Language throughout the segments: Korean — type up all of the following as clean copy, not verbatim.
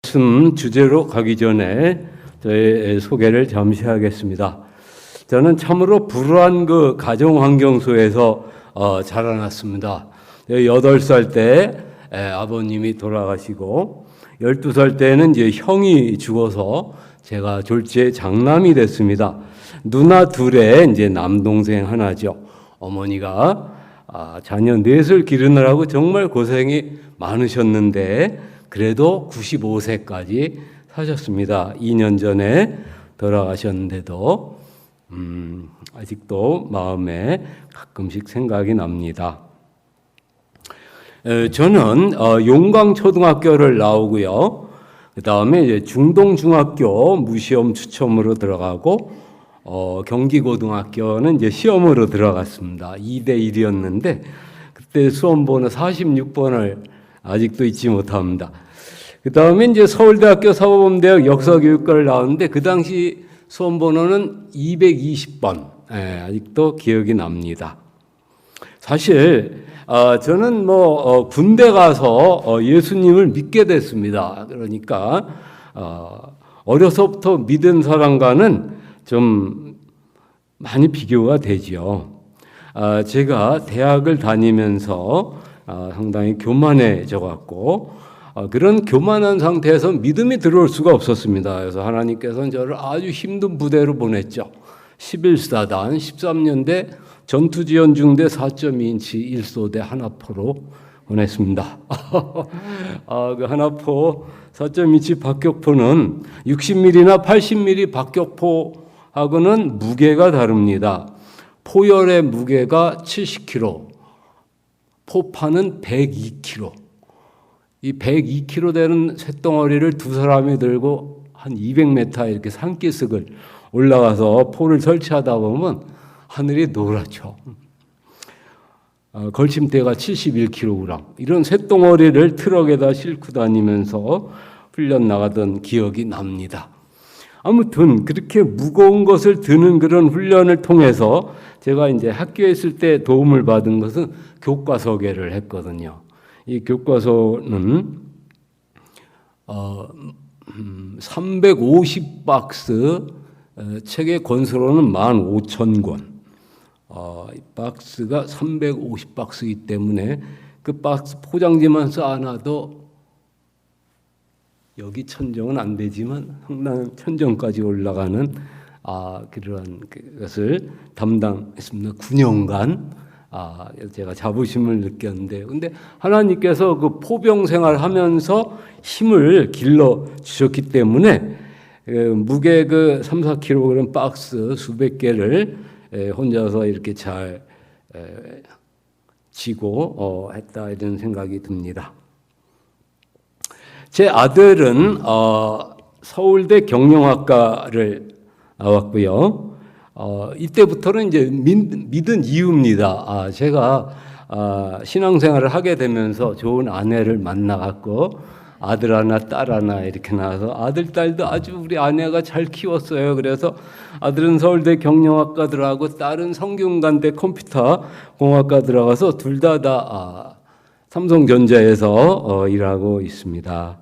말씀 주제로 가기 전에 저의 소개를 잠시 하겠습니다. 저는 참으로 불우한 그 가정 환경 속에서 자라났습니다. 8살 때 아버님이 돌아가시고 12살 때는 이제 형이 죽어서 제가 졸지에 장남이 됐습니다. 누나 둘에 이제 남동생 하나죠. 어머니가 자녀 넷을 기르느라고 정말 고생이 많으셨는데 그래도 95세까지 사셨습니다. 2년 전에 돌아가셨는데도 아직도 마음에 가끔씩 생각이 납니다. 저는 용강초등학교를 나오고요. 그 다음에 이제 중동중학교 무시험 추첨으로 들어가고 경기고등학교는 이제 시험으로 들어갔습니다. 2대 1이었는데 그때 수험번호 46번을 아직도 잊지 못합니다. 그 다음에 이제 서울대학교 사법대학 역사교육과를 나왔는데 그 당시 수험번호는 220번. 아직도 기억이 납니다. 사실 저는 군대 가서 예수님을 믿게 됐습니다. 그러니까 어려서부터 믿은 사람과는 좀 많이 비교가 되지요. 제가 대학을 다니면서 상당히 교만해져 갖고 그런 교만한 상태에서 믿음이 들어올 수가 없었습니다. 그래서 하나님께서는 저를 아주 힘든 부대로 보냈죠. 11사단 13년대 전투지원중대 4.2인치 1소대 하나포로 보냈습니다. 그 하나포 4.2인치 박격포는 60mm나 80mm 박격포하고는 무게가 다릅니다. 포열의 무게가 70kg, 포파는 102kg. 이 102kg 되는 쇳덩어리를 두 사람이 들고 한 200m 이렇게 산기슭을 올라가서 포를 설치하다 보면 하늘이 노랗죠. 걸침대가 71kg. 이런 쇳덩어리를 트럭에다 싣고 다니면서 훈련 나가던 기억이 납니다. 아무튼 그렇게 무거운 것을 드는 그런 훈련을 통해서 제가 이제 학교에 있을 때 도움을 받은 것은 교과서계를 했거든요. 이 교과서는 350박스, 책의 권수로는 15,000권. 이 박스가 350박스이기 때문에 그 박스 포장지만 쌓아놔도 여기 천정은 안 되지만 상당한 천정까지 올라가는 그러한 것을 담당했습니다. 9년간 제가 자부심을 느꼈는데, 근데 하나님께서 그 포병 생활하면서 힘을 길러 주셨기 때문에 무게 그 3, 4kg 박스 수백 개를 혼자서 이렇게 잘 지고 했다 이런 생각이 듭니다. 제 아들은 서울대 경영학과를 나왔고요. 이때부터는 이제 믿은 이유입니다. 제가 신앙생활을 하게 되면서 좋은 아내를 만나갖고 아들 하나 딸 하나 이렇게 낳아서 아들 딸도 아주 우리 아내가 잘 키웠어요. 그래서 아들은 서울대 경영학과 들어가고 딸은 성균관대 컴퓨터공학과 들어가서 둘 다 삼성전자에서 일하고 있습니다.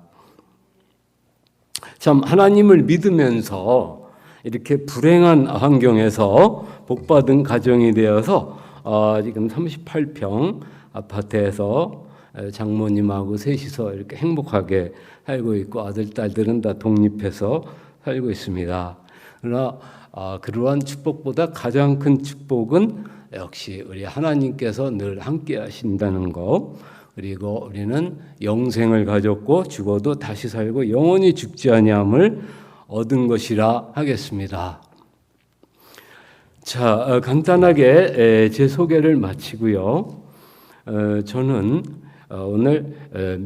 참 하나님을 믿으면서 이렇게 불행한 환경에서 복받은 가정이 되어서 지금 38평 아파트에서 장모님하고 셋이서 이렇게 행복하게 살고 있고 아들, 딸들은 다 독립해서 살고 있습니다. 그러나 그러한 축복보다 가장 큰 축복은 역시 우리 하나님께서 늘 함께 하신다는 것, 그리고 우리는 영생을 가졌고 죽어도 다시 살고 영원히 죽지 아니함을 얻은 것이라 하겠습니다. 자, 간단하게 제 소개를 마치고요. 저는 오늘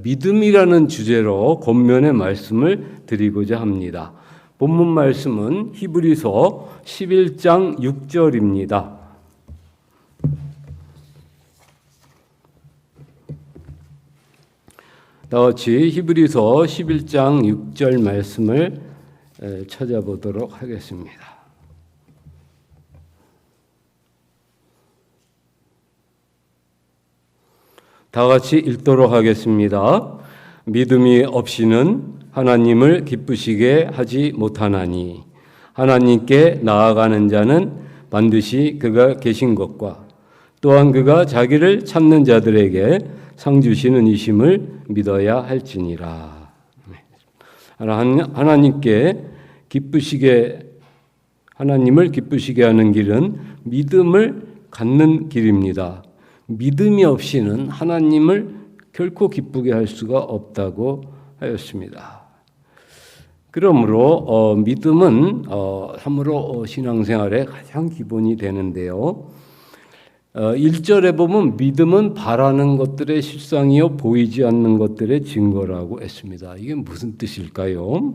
믿음이라는 주제로 권면의 말씀을 드리고자 합니다. 본문 말씀은 히브리서 11장 6절입니다. 다같이 히브리서 11장 6절 말씀을 찾아보도록 하겠습니다. 다 같이 읽도록 하겠습니다. 믿음이 없이는 하나님을 기쁘시게 하지 못하나니 하나님께 나아가는 자는 반드시 그가 계신 것과 또한 그가 자기를 찾는 자들에게 상 주시는 이심을 믿어야 할지니라. 하나님을 기쁘시게 하는 길은 믿음을 갖는 길입니다. 믿음이 없이는 하나님을 결코 기쁘게 할 수가 없다고 하였습니다. 그러므로 믿음은 참으로 신앙생활의 가장 기본이 되는데요. 1절에 보면 믿음은 바라는 것들의 실상이요 보이지 않는 것들의 증거라고 했습니다. 이게 무슨 뜻일까요?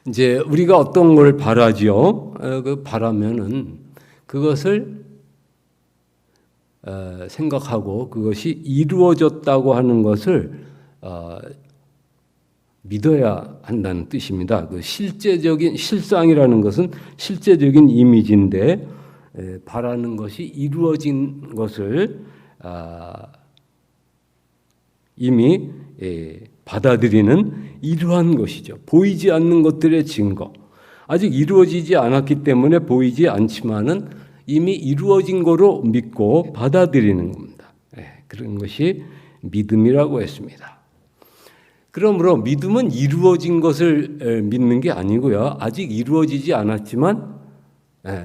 이제 우리가 어떤 걸 바라죠. 그 바라면은 그것을 생각하고 그것이 이루어졌다고 하는 것을 믿어야 한다는 뜻입니다. 그 실제적인 실상이라는 것은 실제적인 이미지인데 바라는 것이 이루어진 것을 이미 받아들이는 이러한 것이죠. 보이지 않는 것들의 증거. 아직 이루어지지 않았기 때문에 보이지 않지만은 이미 이루어진 거로 믿고 받아들이는 겁니다. 그런 것이 믿음이라고 했습니다. 그러므로 믿음은 이루어진 것을 믿는 게 아니고요. 아직 이루어지지 않았지만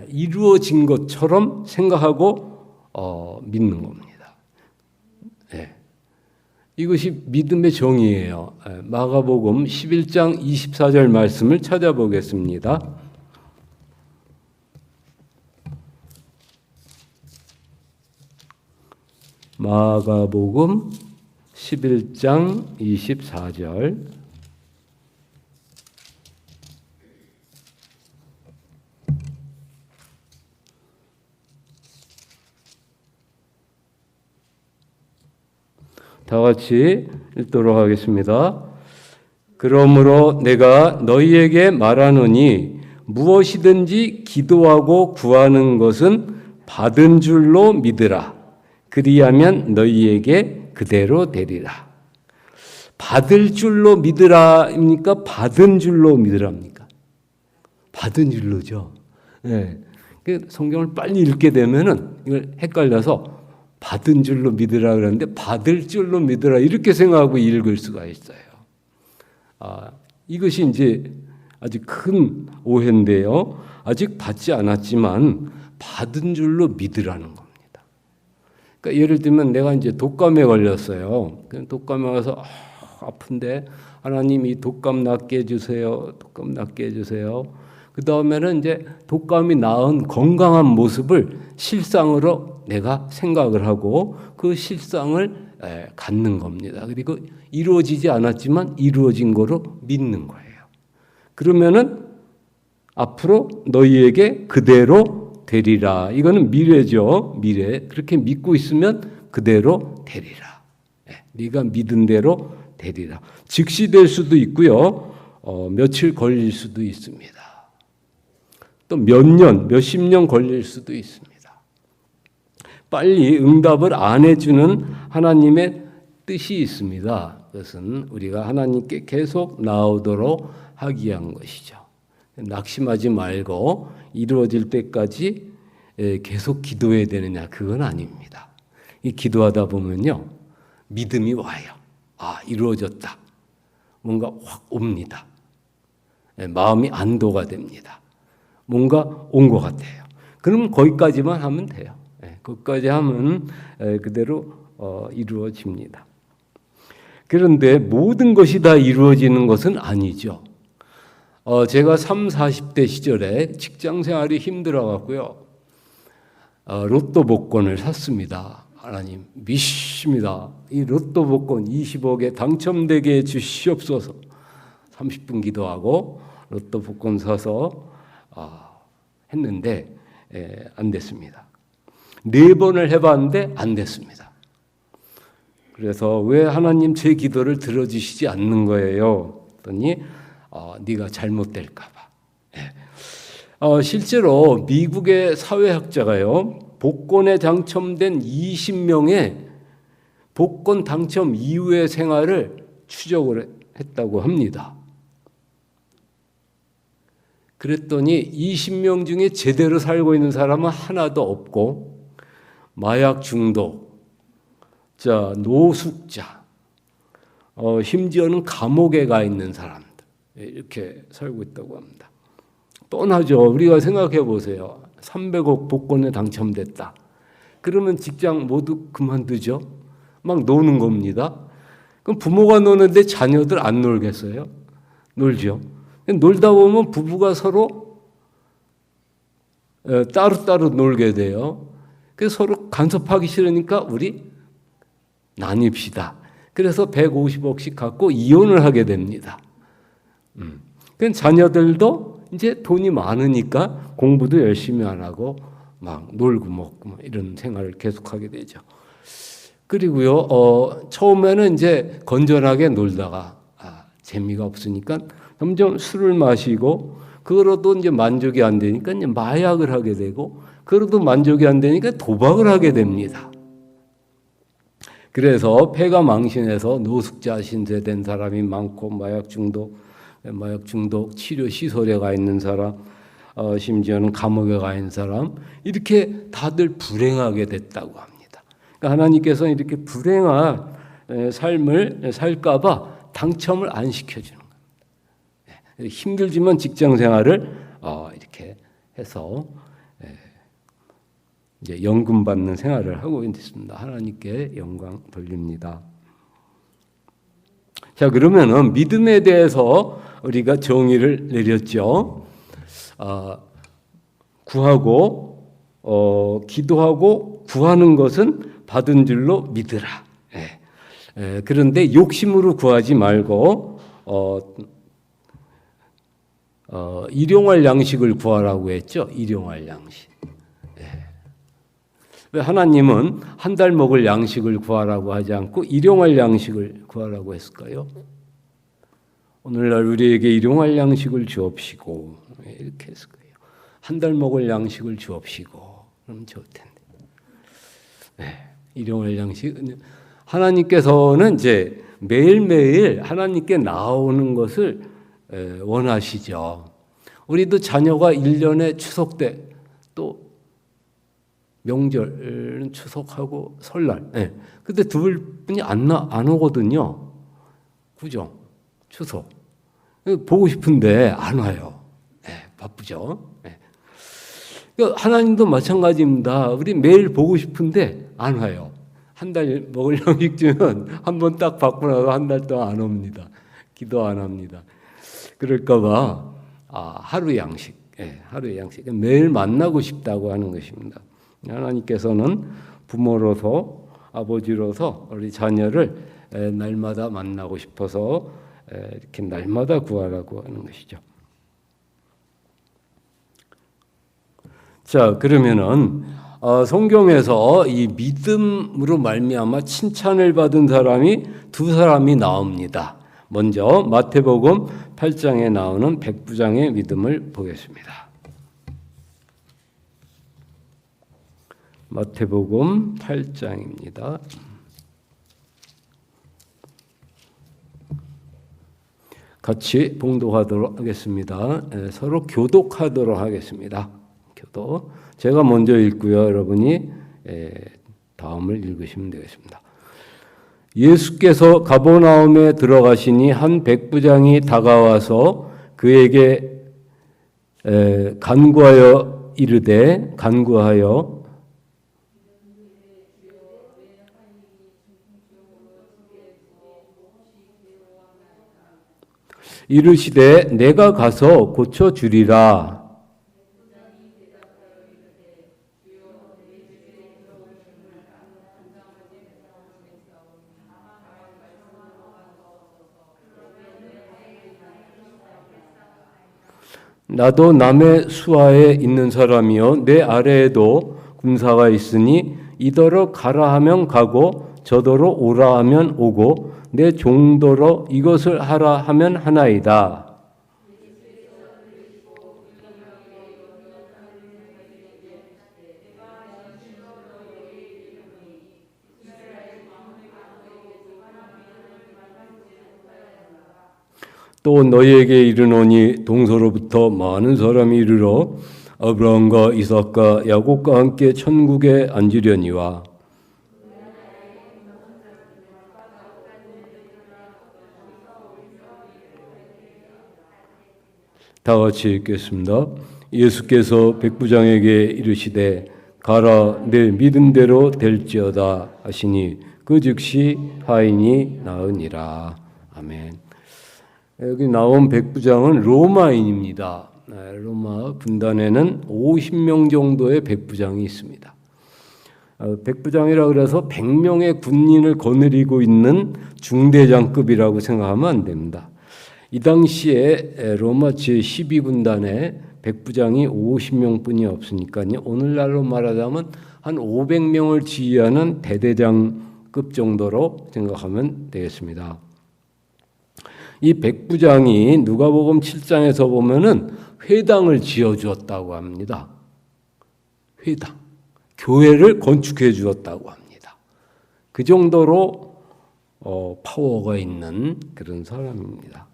이루어진 것처럼 생각하고 믿는 겁니다. 이것이 믿음의 정의예요. 마가복음 11장 24절 말씀을 찾아보겠습니다. 마가복음 11장 24절. 다 같이 읽도록 하겠습니다. 그러므로 내가 너희에게 말하노니 무엇이든지 기도하고 구하는 것은 받은 줄로 믿으라. 그리하면 너희에게 그대로 되리라. 받을 줄로 믿으라입니까? 받은 줄로 믿으라입니까? 받은 줄로죠. 성경을 빨리 읽게 되면은 이걸 헷갈려서 받은 줄로 믿으라 그러는데 받을 줄로 믿으라 이렇게 생각하고 읽을 수가 있어요. 이것이 이제 아주 큰 오해인데요. 아직 받지 않았지만 받은 줄로 믿으라는 겁니다. 그러니까 예를 들면 내가 이제 독감에 걸렸어요. 독감에 가서 아픈데 하나님 이 독감 낫게 해주세요. 독감 낫게 해주세요. 그 다음에는 이제 독감이 나은 건강한 모습을 실상으로 내가 생각을 하고 그 실상을 갖는 겁니다. 그리고 이루어지지 않았지만 이루어진 거로 믿는 거예요. 그러면은 앞으로 너희에게 그대로 되리라. 이거는 미래죠. 미래. 그렇게 믿고 있으면 그대로 되리라. 네가 믿은 대로 되리라. 즉시 될 수도 있고요. 며칠 걸릴 수도 있습니다. 또 몇 년, 몇십 년 걸릴 수도 있습니다. 빨리 응답을 안 해주는 하나님의 뜻이 있습니다. 그것은 우리가 하나님께 계속 나오도록 하기 위한 것이죠. 낙심하지 말고 이루어질 때까지 계속 기도해야 되느냐, 그건 아닙니다. 이 기도하다 보면요, 믿음이 와요. 이루어졌다. 뭔가 확 옵니다. 마음이 안도가 됩니다. 뭔가 온 것 같아요. 그럼 거기까지만 하면 돼요. 거기까지 하면 그대로 이루어집니다. 그런데 모든 것이 다 이루어지는 것은 아니죠. 제가 30, 40대 시절에 직장 생활이 힘들어갖고요. 로또 복권을 샀습니다. 하나님 믿습니다. 이 로또 복권 20억에 당첨되게 해주시옵소서. 30분 기도하고 로또 복권 사서 했는데 안 됐습니다. 4번을 해봤는데 안 됐습니다. 그래서 왜 하나님 제 기도를 들어주시지 않는 거예요? 그랬더니 네가 잘못될까 봐. 실제로 미국의 사회학자가요, 복권에 당첨된 20명의 복권 당첨 이후의 생활을 추적을 했다고 합니다. 그랬더니 20명 중에 제대로 살고 있는 사람은 하나도 없고 마약 중독, 자 노숙자, 심지어는 감옥에 가 있는 사람들 이렇게 살고 있다고 합니다. 뻔하죠. 우리가 생각해 보세요. 300억 복권에 당첨됐다. 그러면 직장 모두 그만두죠. 막 노는 겁니다. 그럼 부모가 노는데 자녀들 안 놀겠어요? 놀죠. 놀다 보면 부부가 서로 따로따로 놀게 돼요. 그래서 서로 간섭하기 싫으니까 우리 나뉩시다. 그래서 150억씩 갖고 이혼을 하게 됩니다. 그 자녀들도 이제 돈이 많으니까 공부도 열심히 안 하고 막 놀고 먹고 막 이런 생활을 계속하게 되죠. 그리고요, 처음에는 이제 건전하게 놀다가 재미가 없으니까 점점 술을 마시고 그거로도 이제 만족이 안 되니까 이제 마약을 하게 되고 그거로도 만족이 안 되니까 도박을 하게 됩니다. 그래서 폐가 망신해서 노숙자 신세된 사람이 많고 마약 중독 치료 시설에 가 있는 사람, 심지어는 감옥에 가 있는 사람 이렇게 다들 불행하게 됐다고 합니다. 그러니까 하나님께서는 이렇게 불행한 삶을 살까봐 당첨을 안 시켜주는 겁니다. 힘들지만 직장 생활을 이렇게 해서 이제 연금 받는 생활을 하고 있습니다. 하나님께 영광 돌립니다. 자, 그러면은 믿음에 대해서 우리가 정의를 내렸죠. 구하고 기도하고 구하는 것은 받은 줄로 믿으라. 그런데 욕심으로 구하지 말고 일용할 양식을 구하라고 했죠. 일용할 양식. 왜 하나님은 한 달 먹을 양식을 구하라고 하지 않고 일용할 양식을 구하라고 했을까요? 오늘날 우리에게 일용할 양식을 주옵시고 이렇게 했을 거예요. 한 달 먹을 양식을 주옵시고 그럼 좋을 텐데. 일용할 양식. 하나님께서는 이제 매일매일 하나님께 나오는 것을 원하시죠. 우리도 자녀가 1년에 추석 때 또 명절, 추석하고 설날. 근데 두 분이 안 오거든요. 그죠? 추석. 보고 싶은데 안 와요. 바쁘죠? 하나님도 마찬가지입니다. 우리 매일 보고 싶은데 안 와요. 한 달 먹을 양식주는 한 번 딱 받고 나서 한 달 동안 안 옵니다. 기도 안 합니다. 그럴까봐 하루 양식, 하루 양식. 매일 만나고 싶다고 하는 것입니다. 하나님께서는 부모로서 아버지로서 우리 자녀를 날마다 만나고 싶어서 이렇게 날마다 구하라고 하는 것이죠. 자, 그러면은 성경에서 이 믿음으로 말미암아 칭찬을 받은 사람이 두 사람이 나옵니다. 먼저 마태복음 8장에 나오는 백부장의 믿음을 보겠습니다. 마태복음 8장입니다. 같이 봉독하도록 하겠습니다. 서로 교독하도록 하겠습니다. 교독. 제가 먼저 읽고요. 여러분이 다음을 읽으시면 되겠습니다. 예수께서 가버나움에 들어가시니 한 백부장이 다가와서 그에게 간구하여 이르시되 내가 가서 고쳐주리라. 나도 남의 수하에 있는 사람이요 내 아래에도 군사가 있으니 이더러 가라 하면 가고 저더러 오라 하면 오고 내 종더러 이것을 하라 하면 하나이다. 또 너희에게 이르노니 동서로부터 많은 사람이 이르러 아브라함과 이삭과 야곱과 함께 천국에 앉으려니와 다 같이 읽겠습니다. 예수께서 백부장에게 이르시되 가라 내 믿음대로 될지어다 하시니 그 즉시 하인이 나으니라. 아멘. 여기 나온 백부장은 로마인입니다. 로마 군단에는 50명 정도의 백부장이 있습니다. 백부장이라 그래서 100명의 군인을 거느리고 있는 중대장급이라고 생각하면 안 됩니다. 이 당시에 로마 제12군단에 백부장이 50명뿐이 없으니까요. 오늘날로 말하자면 한 500명을 지휘하는 대대장급 정도로 생각하면 되겠습니다. 이 백부장이 누가복음 7장에서 보면은 회당을 지어 주었다고 합니다. 회당. 교회를 건축해 주었다고 합니다. 그 정도로 파워가 있는 그런 사람입니다.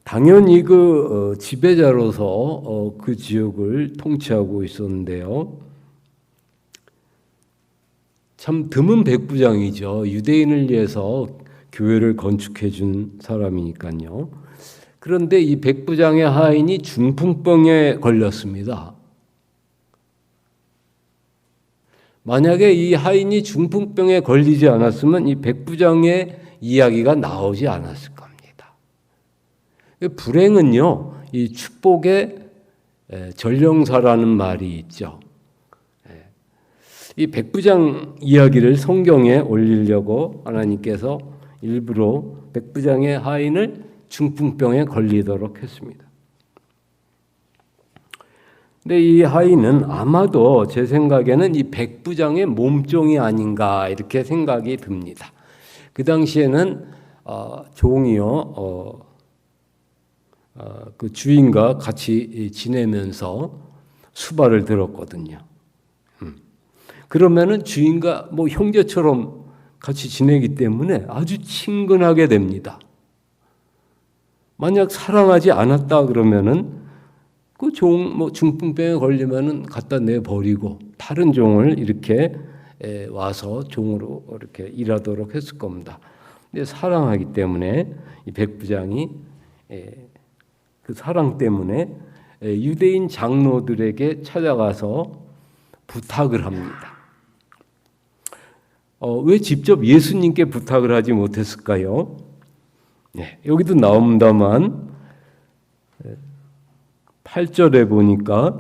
당연히 그 지배자로서 그 지역을 통치하고 있었는데요. 참 드문 백부장이죠. 유대인을 위해서 교회를 건축해 준 사람이니까요. 그런데 이 백부장의 하인이 중풍병에 걸렸습니다. 만약에 이 하인이 중풍병에 걸리지 않았으면 이 백부장의 이야기가 나오지 않았을 겁니다. 불행은요, 이 축복의 전령사라는 말이 있죠. 이 백부장 이야기를 성경에 올리려고 하나님께서 일부러 백부장의 하인을 중풍병에 걸리도록 했습니다. 근데 이 하인은 아마도 제 생각에는 이 백부장의 몸종이 아닌가 이렇게 생각이 듭니다. 그 당시에는 종이요, 그 주인과 같이 지내면서 수발을 들었거든요. 그러면은 주인과 뭐 형제처럼 같이 지내기 때문에 아주 친근하게 됩니다. 만약 사랑하지 않았다 그러면은 그 종 뭐 중풍병에 걸리면은 갖다 내 버리고 다른 종을 이렇게 와서 종으로 이렇게 일하도록 했을 겁니다. 근데 사랑하기 때문에 이 백부장이 그 사랑 때문에 유대인 장로들에게 찾아가서 부탁을 합니다. 왜 직접 예수님께 부탁을 하지 못했을까요? 네, 여기도 나옵니다만 8절에 보니까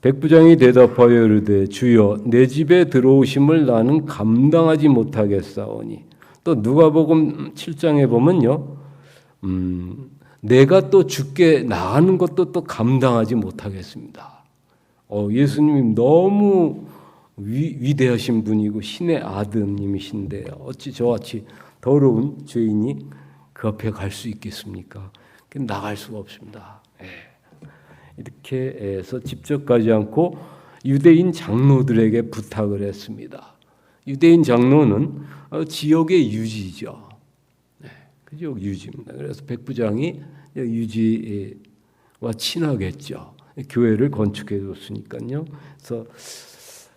백부장이 대답하여 이르되 주여 내 집에 들어오심을 나는 감당하지 못하겠사오니 또 누가복음 7장에 보면요. 내가 또 죽게 나가는 것도 또 감당하지 못하겠습니다. 예수님이 너무 위대하신 분이고 신의 아드님이신데 어찌 저같이 더러운 죄인이 그 앞에 갈 수 있겠습니까? 나갈 수가 없습니다. 이렇게 해서 직접 가지 않고 유대인 장로들에게 부탁을 했습니다. 유대인 장로는 지역의 유지죠. 그 지역 유지입니다. 그래서 백부장이 유지와 친하겠죠. 교회를 건축해 줬으니까요. 그래서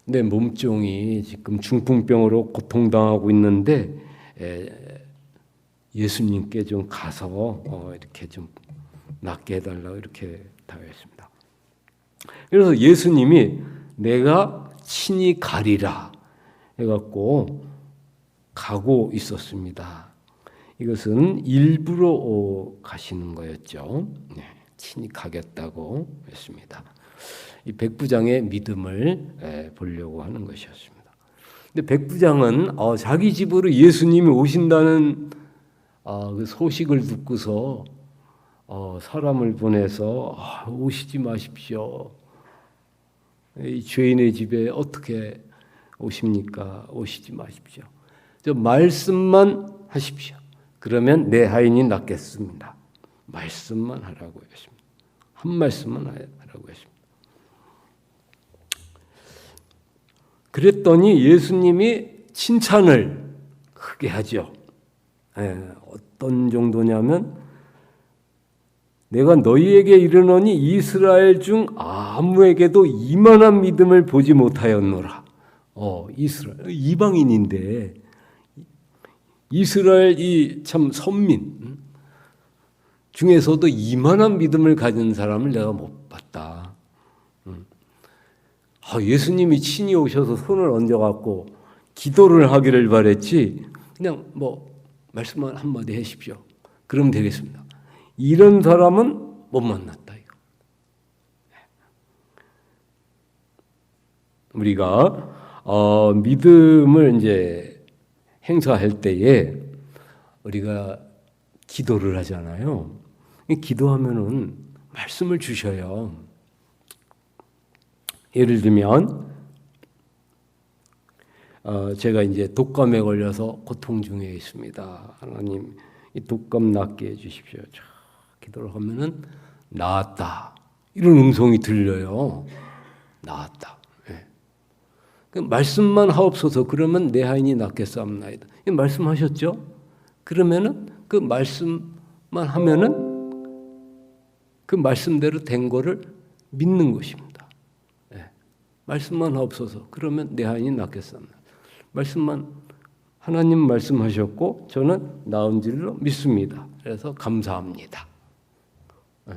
내 몸종이 지금 중풍병으로 고통당하고 있는데 예수님께 좀 가서 이렇게 좀 낫게 해달라고 이렇게 다했습니다. 그래서 예수님이 내가 친히 가리라 해갖고 가고 있었습니다. 이것은 일부러 가시는 거였죠. 네, 친히 가겠다고 했습니다. 이 백부장의 믿음을 보려고 하는 것이었습니다. 근데 백부장은 자기 집으로 예수님이 오신다는 그 소식을 듣고서 사람을 보내서 오시지 마십시오. 이 죄인의 집에 어떻게 오십니까? 오시지 마십시오. 저 말씀만 하십시오. 그러면 내 하인이 낫겠습니다. 말씀만 하라고 했습니다. 한 말씀만 하라고 했습니다. 그랬더니 예수님이 칭찬을 크게 하죠. 어떤 정도냐면 내가 너희에게 이르노니 이스라엘 중 아무에게도 이만한 믿음을 보지 못하였노라. 이스라엘 이방인인데 이스라엘 이 참 선민 중에서도 이만한 믿음을 가진 사람을 내가 못 봤다. 예수님이 친히 오셔서 손을 얹어갖고 기도를 하기를 바랬지 그냥 뭐 말씀만 한마디 하십시오. 그러면 되겠습니다. 이런 사람은 못 만났다. 이거. 우리가 믿음을 이제 행사할 때에 우리가 기도를 하잖아요. 기도하면은 말씀을 주셔요. 예를 들면 제가 이제 독감에 걸려서 고통 중에 있습니다. 하나님 이 독감 낫게 해주십시오. 기도를 하면은 나았다 이런 음성이 들려요. 나았다. 네. 그 말씀만 하옵소서. 그러면 내 하인이 낫겠사옵나이다. 말씀하셨죠? 그러면은 그 말씀만 하면은 그 말씀대로 된 거를 믿는 것입니다. 네. 말씀만 하옵소서. 그러면 내 하인이 낫겠사옵나이다. 말씀만 하나님 말씀하셨고 저는 나은 줄로 믿습니다. 그래서 감사합니다.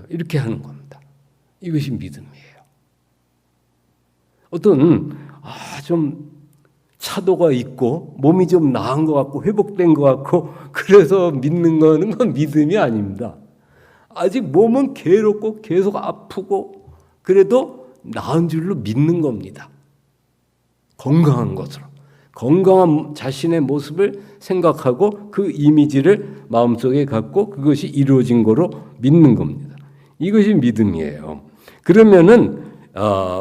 이렇게 하는 겁니다. 이것이 믿음이에요. 어떤 좀 차도가 있고 몸이 좀 나은 것 같고 회복된 것 같고 그래서 믿는 거는 건 믿음이 아닙니다. 아직 몸은 괴롭고 계속 아프고 그래도 나은 줄로 믿는 겁니다. 건강한 것으로. 건강한 자신의 모습을 생각하고 그 이미지를 마음속에 갖고 그것이 이루어진 거로 믿는 겁니다. 이것이 믿음이에요. 그러면은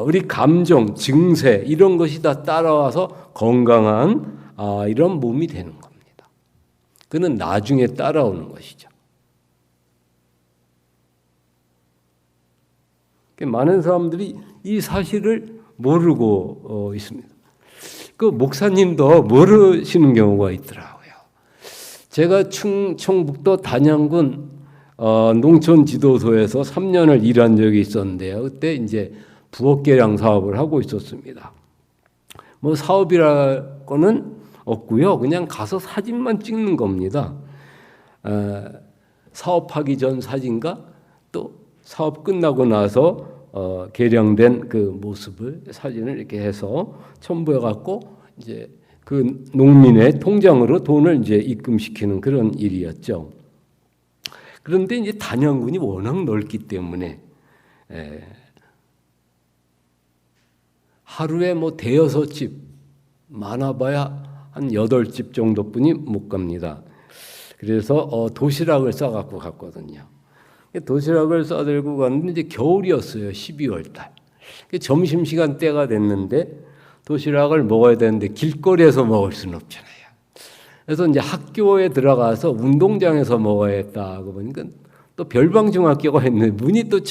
우리 감정, 증세 이런 것이 다 따라와서 건강한 이런 몸이 되는 겁니다. 그는 나중에 따라오는 것이죠. 많은 사람들이 이 사실을 모르고 있습니다. 그 목사님도 모르시는 경우가 있더라고요. 제가 충청북도 단양군 농촌지도소에서 3년을 일한 적이 있었는데요. 그때 이제 부엌계량 사업을 하고 있었습니다. 뭐 사업이라고는 없고요. 그냥 가서 사진만 찍는 겁니다. 사업하기 전 사진과 또 사업 끝나고 나서 개량된 그 모습을 사진을 이렇게 해서 첨부해 갖고 이제 그 농민의 통장으로 돈을 이제 입금시키는 그런 일이었죠. 그런데 이제 단양군이 워낙 넓기 때문에 하루에 뭐 대여섯 집 많아봐야 한 8집 정도뿐이 못 갑니다. 그래서 도시락을 싸갖고 갔거든요. 도시락을 싸들고 갔는데 이제 겨울이었어요. 12월 달. 점심시간 때가 됐는데 도시락을 먹어야 되는데 길거리에서 먹을 수는 없잖아요. 그래서 이제 학교에 들어가서 운동장에서 먹어야겠다고 보니까 또 별방중학교가 있는데 문이 또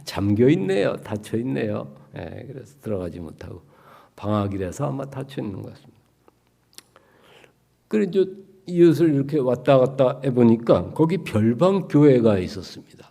잠겨 있네요. 닫혀 있네요. 그래서 들어가지 못하고 방학이라서 아마 닫혀 있는 것 같습니다. 그래서 이웃을 이렇게 왔다 갔다 해보니까 거기 별방교회가 있었습니다.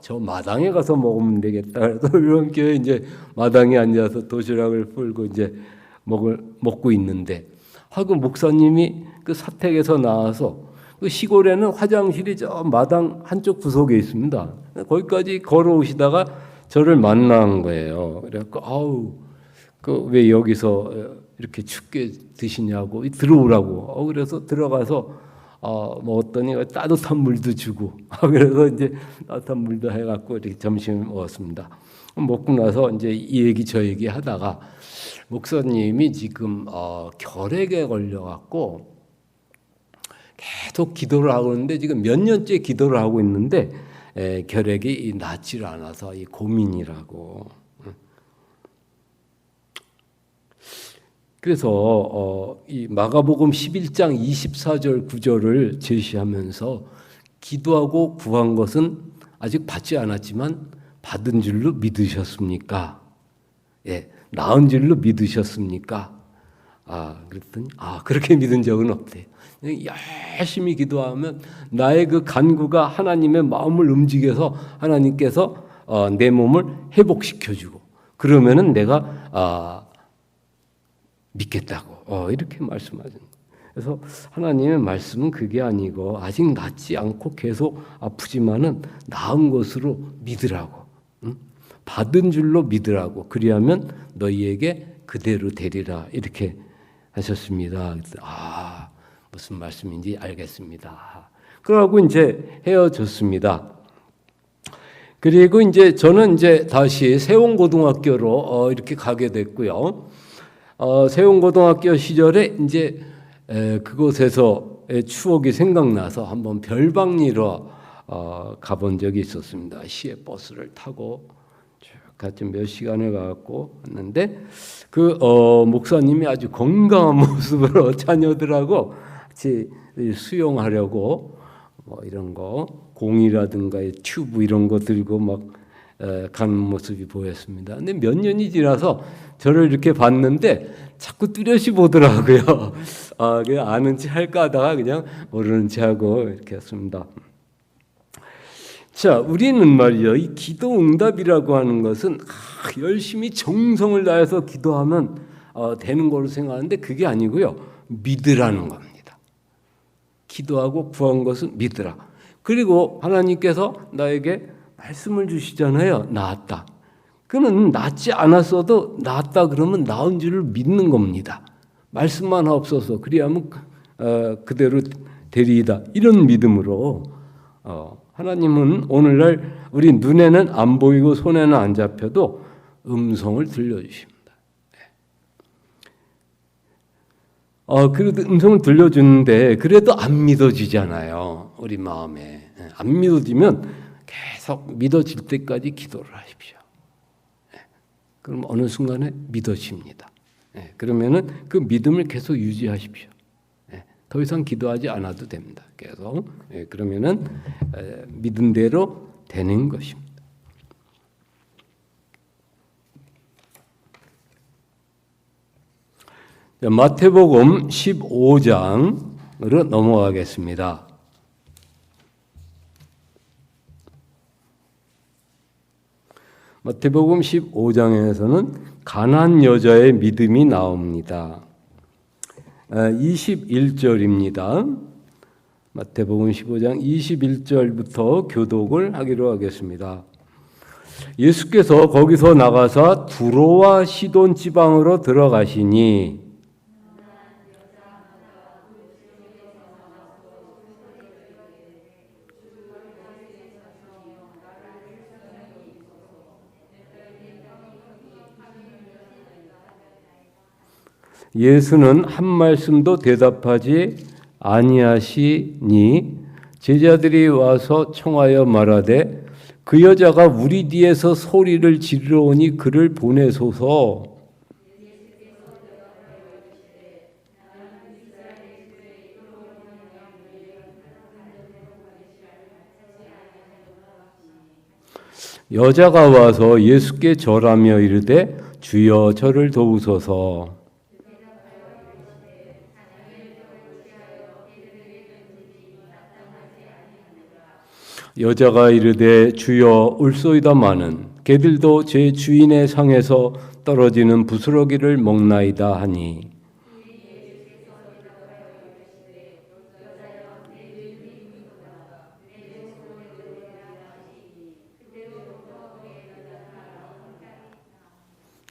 저 마당에 가서 먹으면 되겠다. 그래서 별방교회 이제 마당에 앉아서 도시락을 풀고 이제 먹고 있는데 그 목사님이 그 사택에서 나와서 그 시골에는 화장실이 저 마당 한쪽 구석에 있습니다. 거기까지 걸어오시다가 저를 만난 거예요. 그래갖고 왜 여기서 이렇게 춥게 드시냐고 들어오라고. 그래서 들어가서 먹었더니 따뜻한 물도 주고 그래서 이제 따뜻한 물도 해갖고 이렇게 점심 먹었습니다. 먹고 나서 이제 이 얘기 저 얘기 하다가 목사님이 지금 결핵에 걸려갖고 계속 기도를 하고 있는데 지금 몇 년째 기도를 하고 있는데 결핵이 낫질 않아서 이 고민이라고. 그래서 이 마가복음 11장 24절 9절을 제시하면서 기도하고 구한 것은 아직 받지 않았지만 받은 줄로 믿으셨습니까? 나은 줄로 믿으셨습니까? 그랬더니 그렇게 믿은 적은 없대요. 열심히 기도하면 나의 그 간구가 하나님의 마음을 움직여서 하나님께서 내 몸을 회복시켜주고 그러면은 내가 믿겠다고 이렇게 말씀하시는 거예요. 그래서 하나님의 말씀은 그게 아니고 아직 낫지 않고 계속 아프지만은 나은 것으로 믿으라고, 받은 줄로 믿으라고. 그리하면 너희에게 그대로 되리라 이렇게 하셨습니다. 무슨 말씀인지 알겠습니다. 그러고 이제 헤어졌습니다. 그리고 이제 저는 이제 다시 세원고등학교로 이렇게 가게 됐고요. 세원고등학교 시절에 이제 그곳에서의 추억이 생각나서 한번 별방리로 가본 적이 있었습니다. 시외 버스를 타고 쭉 같이 몇 시간을 가고 왔는데 그 목사님이 아주 건강한 모습으로 자녀들하고 같이 수영하려고 뭐 이런 거 공이라든가 튜브 이런 거 들고 막 가는 모습이 보였습니다. 근데 몇 년이 지나서 저를 이렇게 봤는데 자꾸 뚜렷이 보더라고요. 그냥 아는 체 할까 하다가 그냥 모르는 체 하고 이렇게 했습니다. 자, 우리는 말이요, 이 기도 응답이라고 하는 것은 열심히 정성을 다해서 기도하면 되는 걸로 생각하는데 그게 아니고요, 믿으라는 겁니다. 기도하고 구한 것은 믿으라. 그리고 하나님께서 나에게 말씀을 주시잖아요. 나았다. 그는 낫지 않았어도 나았다 그러면 나은 줄을 믿는 겁니다. 말씀만 없어서 그리하면 그대로 되리이다. 이런 믿음으로 하나님은 오늘날 우리 눈에는 안 보이고 손에는 안 잡혀도 음성을 들려주십니다. 그래도 음성을 들려주는데 그래도 안 믿어지잖아요. 우리 마음에. 안 믿어지면 계속 믿어질 때까지 기도를 하십시오. 그럼 어느 순간에 믿어집니다. 그러면은 그 믿음을 계속 유지하십시오. 더 이상 기도하지 않아도 됩니다. 계속. 그러면은 믿은 대로 되는 것입니다. 마태복음 15장으로 넘어가겠습니다. 마태복음 15장에서는 가난 여자의 믿음이 나옵니다. 21절입니다. 마태복음 15장 21절부터 교독을 하기로 하겠습니다. 예수께서 거기서 나가사 두로와 시돈 지방으로 들어가시니 예수는 한 말씀도 대답하지 아니하시니 제자들이 와서 청하여 말하되 그 여자가 우리 뒤에서 소리를 지르러 오니 그를 보내소서. 여자가 와서 예수께 절하며 이르되 주여 저를 도우소서. 여자가 이르되 주여 올소이다마는 개들도 제 주인의 상에서 떨어지는 부스러기를 먹나이다 하니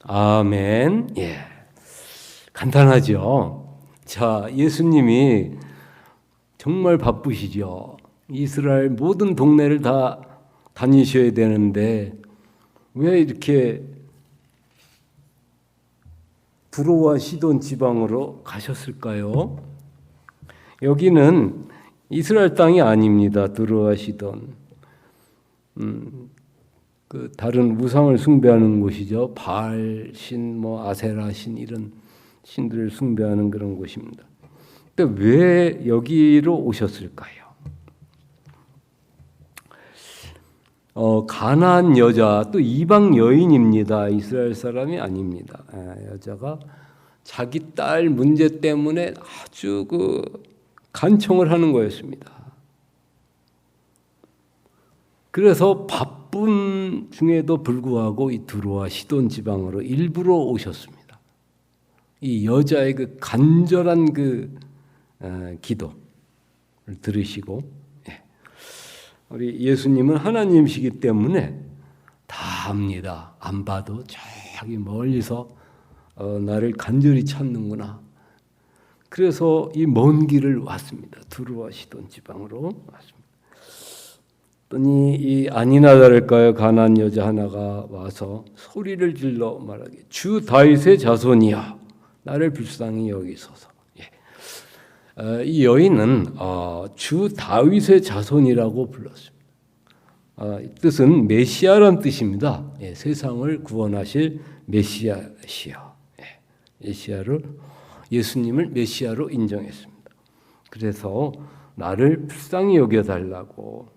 아멘. 간단하죠. 자, 예수님이 정말 바쁘시죠. 이스라엘 모든 동네를 다 다니셔야 되는데 왜 이렇게 두로와 시돈 지방으로 가셨을까요? 여기는 이스라엘 땅이 아닙니다. 두로와 시돈. 그 다른 우상을 숭배하는 곳이죠. 바알 신, 아세라 신 이런 신들을 숭배하는 그런 곳입니다. 근데 왜 여기로 오셨을까요? 가나안 여자, 또 이방 여인입니다. 이스라엘 사람이 아닙니다. 여자가 자기 딸 문제 때문에 아주 간청을 하는 거였습니다. 그래서 바쁜 중에도 불구하고 이 두로와 시돈 지방으로 일부러 오셨습니다. 이 여자의 그 간절한 그 기도를 들으시고, 우리 예수님은 하나님이시기 때문에 다 압니다. 안 봐도 저기 멀리서 나를 간절히 찾는구나. 그래서 이 먼 길을 왔습니다. 두로와 시돈 지방으로 왔습니다. 이 아니나 다를까요? 가나안 여자 하나가 와서 소리를 질러 말하기, 주 다윗의 자손이여, 나를 불쌍히 여기소서. 이 여인은 주 다윗의 자손이라고 불렀습니다. 이 뜻은 메시아란 뜻입니다. 세상을 구원하실 메시아시여. 예수님을 메시아로 인정했습니다. 그래서 나를 불쌍히 여겨달라고.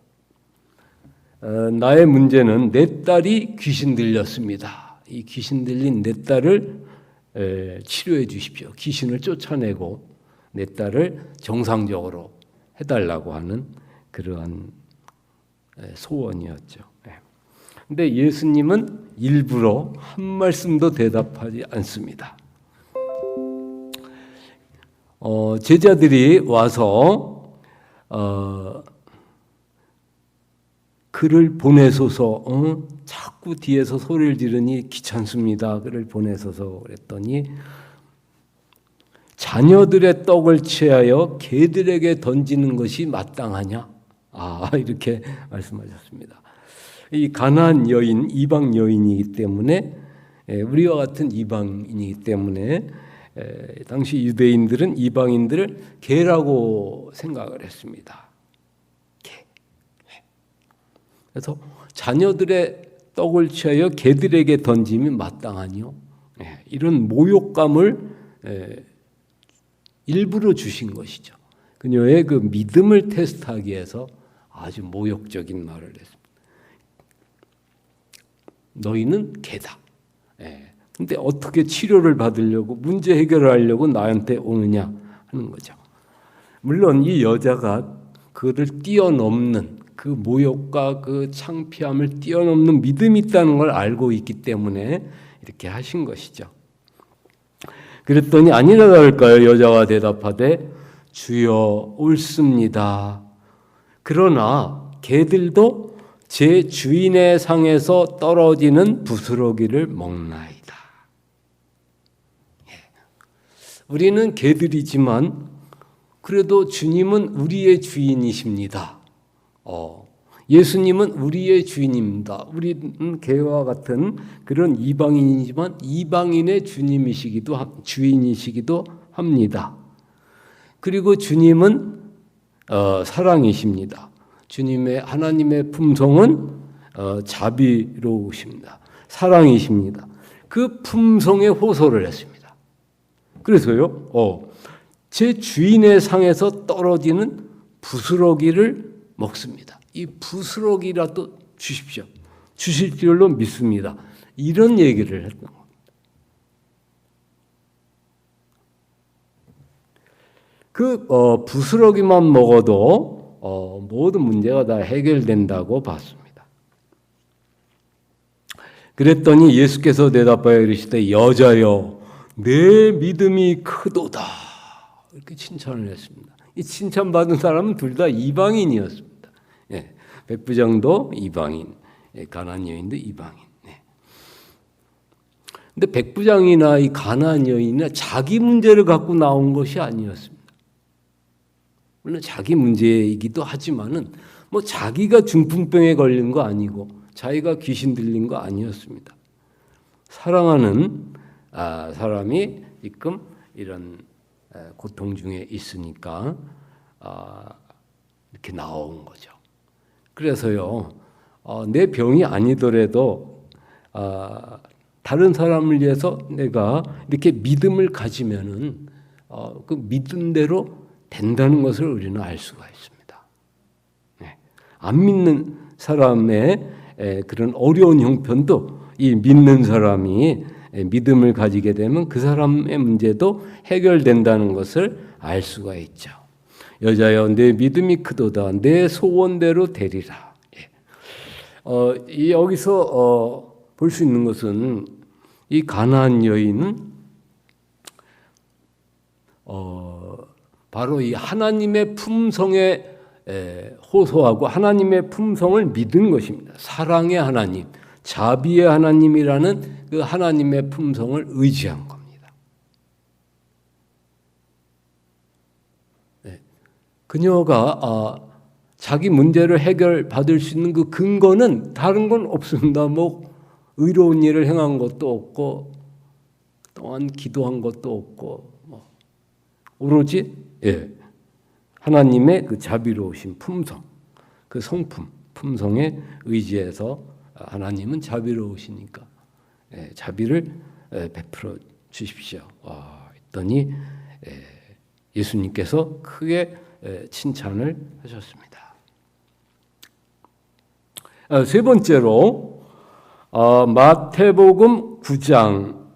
나의 문제는 내 딸이 귀신 들렸습니다. 이 귀신 들린 내 딸을 치료해 주십시오. 귀신을 쫓아내고 내 딸을 정상적으로 해달라고 하는 그러한 소원이었죠. 그런데 예수님은 일부러 한 말씀도 대답하지 않습니다. 제자들이 와서 그를 보내소서, 자꾸 뒤에서 소리를 지르니 귀찮습니다. 그를 보내소서 그랬더니 자녀들의 떡을 취하여 개들에게 던지는 것이 마땅하냐? 이렇게 말씀하셨습니다. 이 가나안 여인, 이방 여인이기 때문에, 우리와 같은 이방인이기 때문에 당시 유대인들은 이방인들을 개라고 생각을 했습니다. 개. 그래서 자녀들의 떡을 취하여 개들에게 던지면 마땅하니요. 이런 모욕감을 일부러 주신 것이죠. 그녀의 그 믿음을 테스트하기 위해서 아주 모욕적인 말을 했습니다. 너희는 개다. 근데 어떻게 치료를 받으려고, 문제 해결을 하려고 나한테 오느냐 하는 거죠. 물론 이 여자가 그를 뛰어넘는 그 모욕과 그 창피함을 뛰어넘는 믿음이 있다는 걸 알고 있기 때문에 이렇게 하신 것이죠. 그랬더니 아니나 다를까요? 여자가 대답하되 주여 옳습니다. 그러나 개들도 제 주인의 상에서 떨어지는 부스러기를 먹나이다. 우리는 개들이지만 그래도 주님은 우리의 주인이십니다. 예수님은 우리의 주인입니다. 우리는 개와 같은 그런 이방인이지만 이방인의 주인이시기도 합니다. 그리고 주님은 사랑이십니다. 하나님의 품성은 자비로우십니다. 사랑이십니다. 그 품성에 호소를 했습니다. 그래서요, 제 주인의 상에서 떨어지는 부스러기를 먹습니다. 이 부스러기라도 주십시오. 주실 줄로 믿습니다. 이런 얘기를 했던 겁니다. 그 부스러기만 먹어도 모든 문제가 다 해결된다고 봤습니다. 그랬더니 예수께서 대답하여 이르시되 여자여 내 믿음이 크도다. 이렇게 칭찬을 했습니다. 이 칭찬받은 사람은 둘 다 이방인이었습니다. 백부장도 이방인, 가나안 여인도 이방인. 근데 백부장이나 이 가나안 여인이나 자기 문제를 갖고 나온 것이 아니었습니다. 물론 자기 문제이기도 하지만은 뭐 자기가 중풍병에 걸린 거 아니고 자기가 귀신 들린 거 아니었습니다. 사랑하는 사람이 지금 이런 고통 중에 있으니까 이렇게 나온 거죠. 그래서요, 내 병이 아니더라도 다른 사람을 위해서 내가 이렇게 믿음을 가지면은 그 믿음대로 된다는 것을 우리는 알 수가 있습니다. 안 믿는 사람의 그런 어려운 형편도 이 믿는 사람이 믿음을 가지게 되면 그 사람의 문제도 해결된다는 것을 알 수가 있죠. 여자여 내 믿음이 크도다. 내 소원대로 되리라. 여기서 볼 수 있는 것은 이 가나안 여인은 바로 이 하나님의 품성에 호소하고 하나님의 품성을 믿은 것입니다. 사랑의 하나님, 자비의 하나님이라는 그 하나님의 품성을 의지한 겁니다. 그녀가 자기 문제를 해결받을 수 있는 그 근거는 다른 건 없습니다. 뭐 의로운 일을 행한 것도 없고 또한 기도한 것도 없고 오로지 하나님의 그 자비로우신 품성, 그 성품, 품성에 의지해서 하나님은 자비로우시니까 자비를 베풀어 주십시오. 했더니 예수님께서 크게 칭찬을 하셨습니다. 세 번째로 마태복음 9장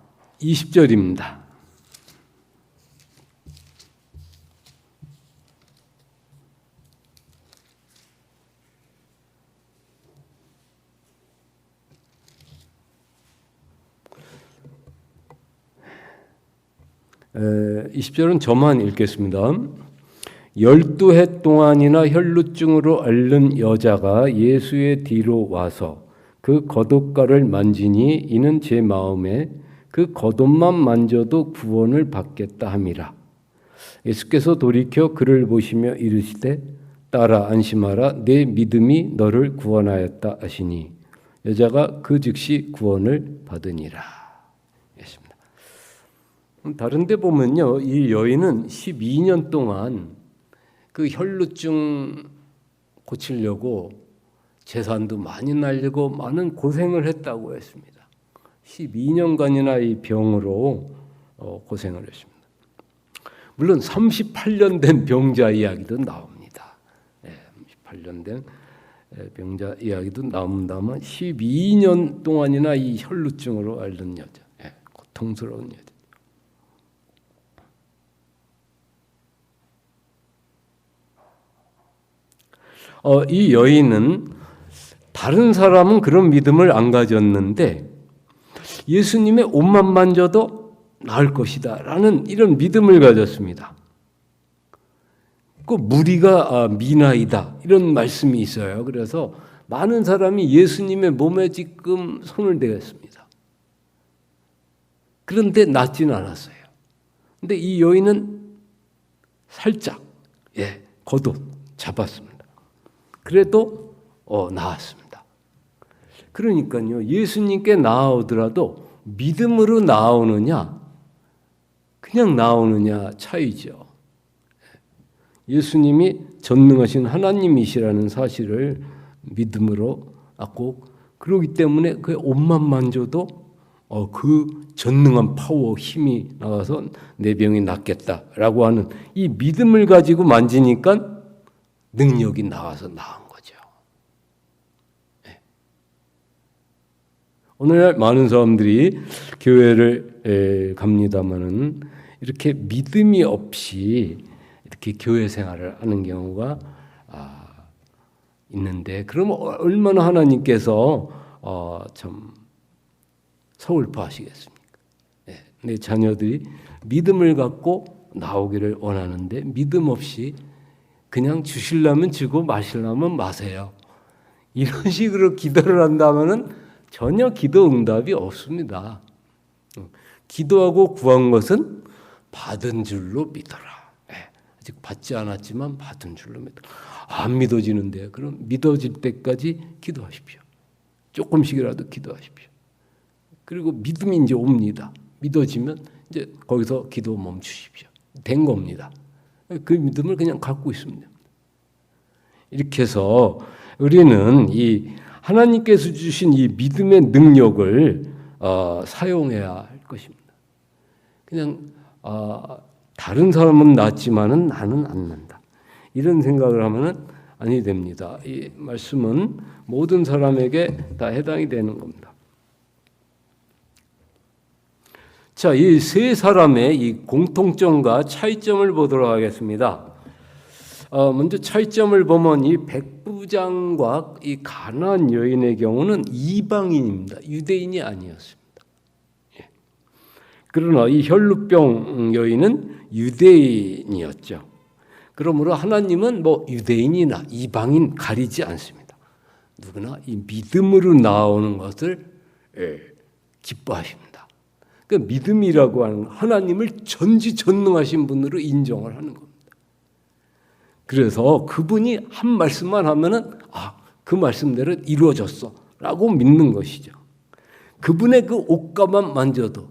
20절입니다. 이 20절은 저만 읽겠습니다. 12해 동안이나 혈루증으로 앓는 여자가 예수의 뒤로 와서 그 겉옷가를 만지니 이는 제 마음에 그 겉옷만 만져도 구원을 받겠다 함이라. 예수께서 돌이켜 그를 보시며 이르시되 딸아 안심하라 내 믿음이 너를 구원하였다 하시니 여자가 그 즉시 구원을 받으니라. 다른 데 보면요. 이 여인은 12년 동안 그 혈루증 고치려고 재산도 많이 날리고 많은 고생을 했다고 했습니다. 12년간이나 이 병으로 고생을 했습니다. 물론 38년 된 병자 이야기도 나옵니다. 38년 된 병자 이야기도 나옵니다만 12년 동안이나 이 혈루증으로 앓는 여자, 고통스러운 여자. 이 여인은 다른 사람은 그런 믿음을 안 가졌는데 예수님의 옷만 만져도 나을 것이다 라는 이런 믿음을 가졌습니다. 그 무리가 미나이다 이런 말씀이 있어요. 그래서 많은 사람이 예수님의 몸에 지금 손을 대었습니다. 그런데 낫지는 않았어요. 근데 이 여인은 살짝 겉옷 잡았습니다. 그래도 나았습니다. 그러니까요. 예수님께 나아오더라도 믿음으로 나오느냐 그냥 나오느냐 차이죠. 예수님이 전능하신 하나님이시라는 사실을 믿음으로 꼭 그러기 때문에 그 옷만 만져도 그 전능한 파워 힘이 나와서 내 병이 낫겠다라고 하는 이 믿음을 가지고 만지니까 능력이 나와서 나은 거죠. 오늘날 많은 사람들이 교회를 갑니다마는 이렇게 믿음이 없이 이렇게 교회 생활을 하는 경우가 있는데, 그러면 얼마나 하나님께서 좀 서글퍼하시겠습니까? 내 자녀들이 믿음을 갖고 나오기를 원하는데 믿음 없이 그냥 주시려면 주고 마시려면 마세요. 이런 식으로 기도를 한다면은 전혀 기도 응답이 없습니다. 기도하고 구한 것은 받은 줄로 믿어라. 아직 받지 않았지만 받은 줄로 믿어라. 안 믿어지는데 그럼 믿어질 때까지 기도하십시오. 조금씩이라도 기도하십시오. 그리고 믿음이 이제 옵니다. 믿어지면 이제 거기서 기도 멈추십시오. 된 겁니다. 그 믿음을 그냥 갖고 있습니다. 이렇게 해서 우리는 이 하나님께서 주신 이 믿음의 능력을 사용해야 할 것입니다. 그냥 다른 사람은 낫지만은 나는 안 난다. 이런 생각을 하면은 아니 됩니다. 이 말씀은 모든 사람에게 다 해당이 되는 겁니다. 자, 이 세 사람의 이 공통점과 차이점을 보도록 하겠습니다. 먼저 차이점을 보면 이 백부장과 이 가나안 여인의 경우는 이방인입니다. 유대인이 아니었습니다. 예. 그러나 이 혈루병 여인은 유대인이었죠. 그러므로 하나님은 뭐 유대인이나 이방인 가리지 않습니다. 누구나 이 믿음으로 나오는 것을 기뻐하십니다. 그 믿음이라고 하는 하나님을 전지전능하신 분으로 인정을 하는 겁니다. 그래서 그분이 한 말씀만 하면은 그 말씀대로 이루어졌어라고 믿는 것이죠. 그분의 그 옷가만 만져도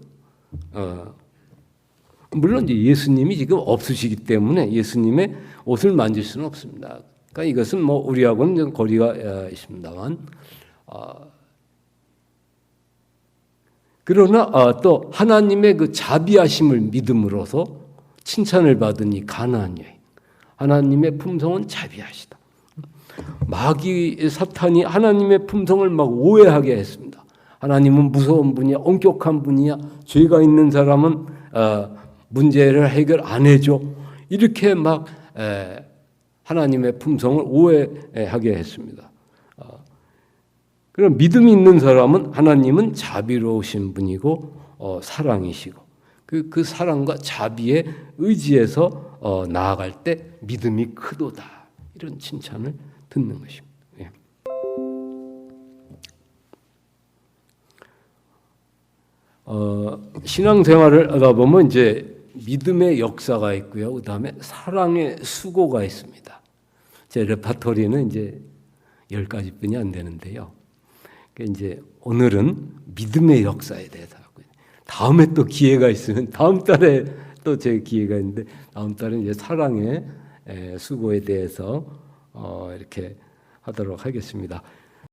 물론 이제 예수님이 지금 없으시기 때문에 예수님의 옷을 만질 수는 없습니다. 그러니까 이것은 뭐 우리하고는 좀 거리가 있습니다만 그러나 또 하나님의 그 자비하심을 믿음으로써 칭찬을 받은 이 가나안 여인, 하나님의 품성은 자비하시다. 마귀 사탄이 하나님의 품성을 막 오해하게 했습니다. 하나님은 무서운 분이야, 엄격한 분이야, 죄가 있는 사람은 문제를 해결 안 해줘. 이렇게 막 하나님의 품성을 오해하게 했습니다. 그럼 믿음이 있는 사람은 하나님은 자비로우신 분이고 사랑이시고 그 사랑과 자비에 의지해서 나아갈 때 믿음이 크도다. 이런 칭찬을 듣는 것입니다. 예. 신앙생활을 하다 보면 이제 믿음의 역사가 있고요. 그다음에 사랑의 수고가 있습니다. 제 레파토리는 이제 10가지뿐이 안 되는데요. 이제 오늘은 믿음의 역사에 대해서 하고요. 다음에 또 기회가 있으면 다음 달에 또 제 기회가 있는데 다음 달은 이제 사랑의 수고에 대해서 이렇게 하도록 하겠습니다.